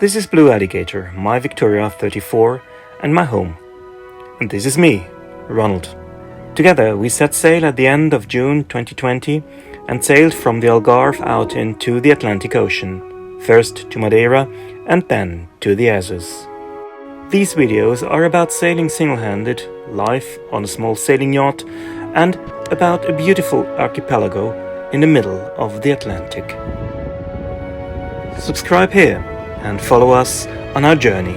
This is Blue Alligator, my Victoria 34 and my home. And this is me, Ronald. Together we set sail at the end of June 2020 and sailed from the Algarve out into the Atlantic Ocean, first to Madeira and then to the Azores. These videos are about sailing single-handed, life on a small sailing yacht, and about a beautiful archipelago in the middle of the Atlantic. Subscribe here and follow us on our journey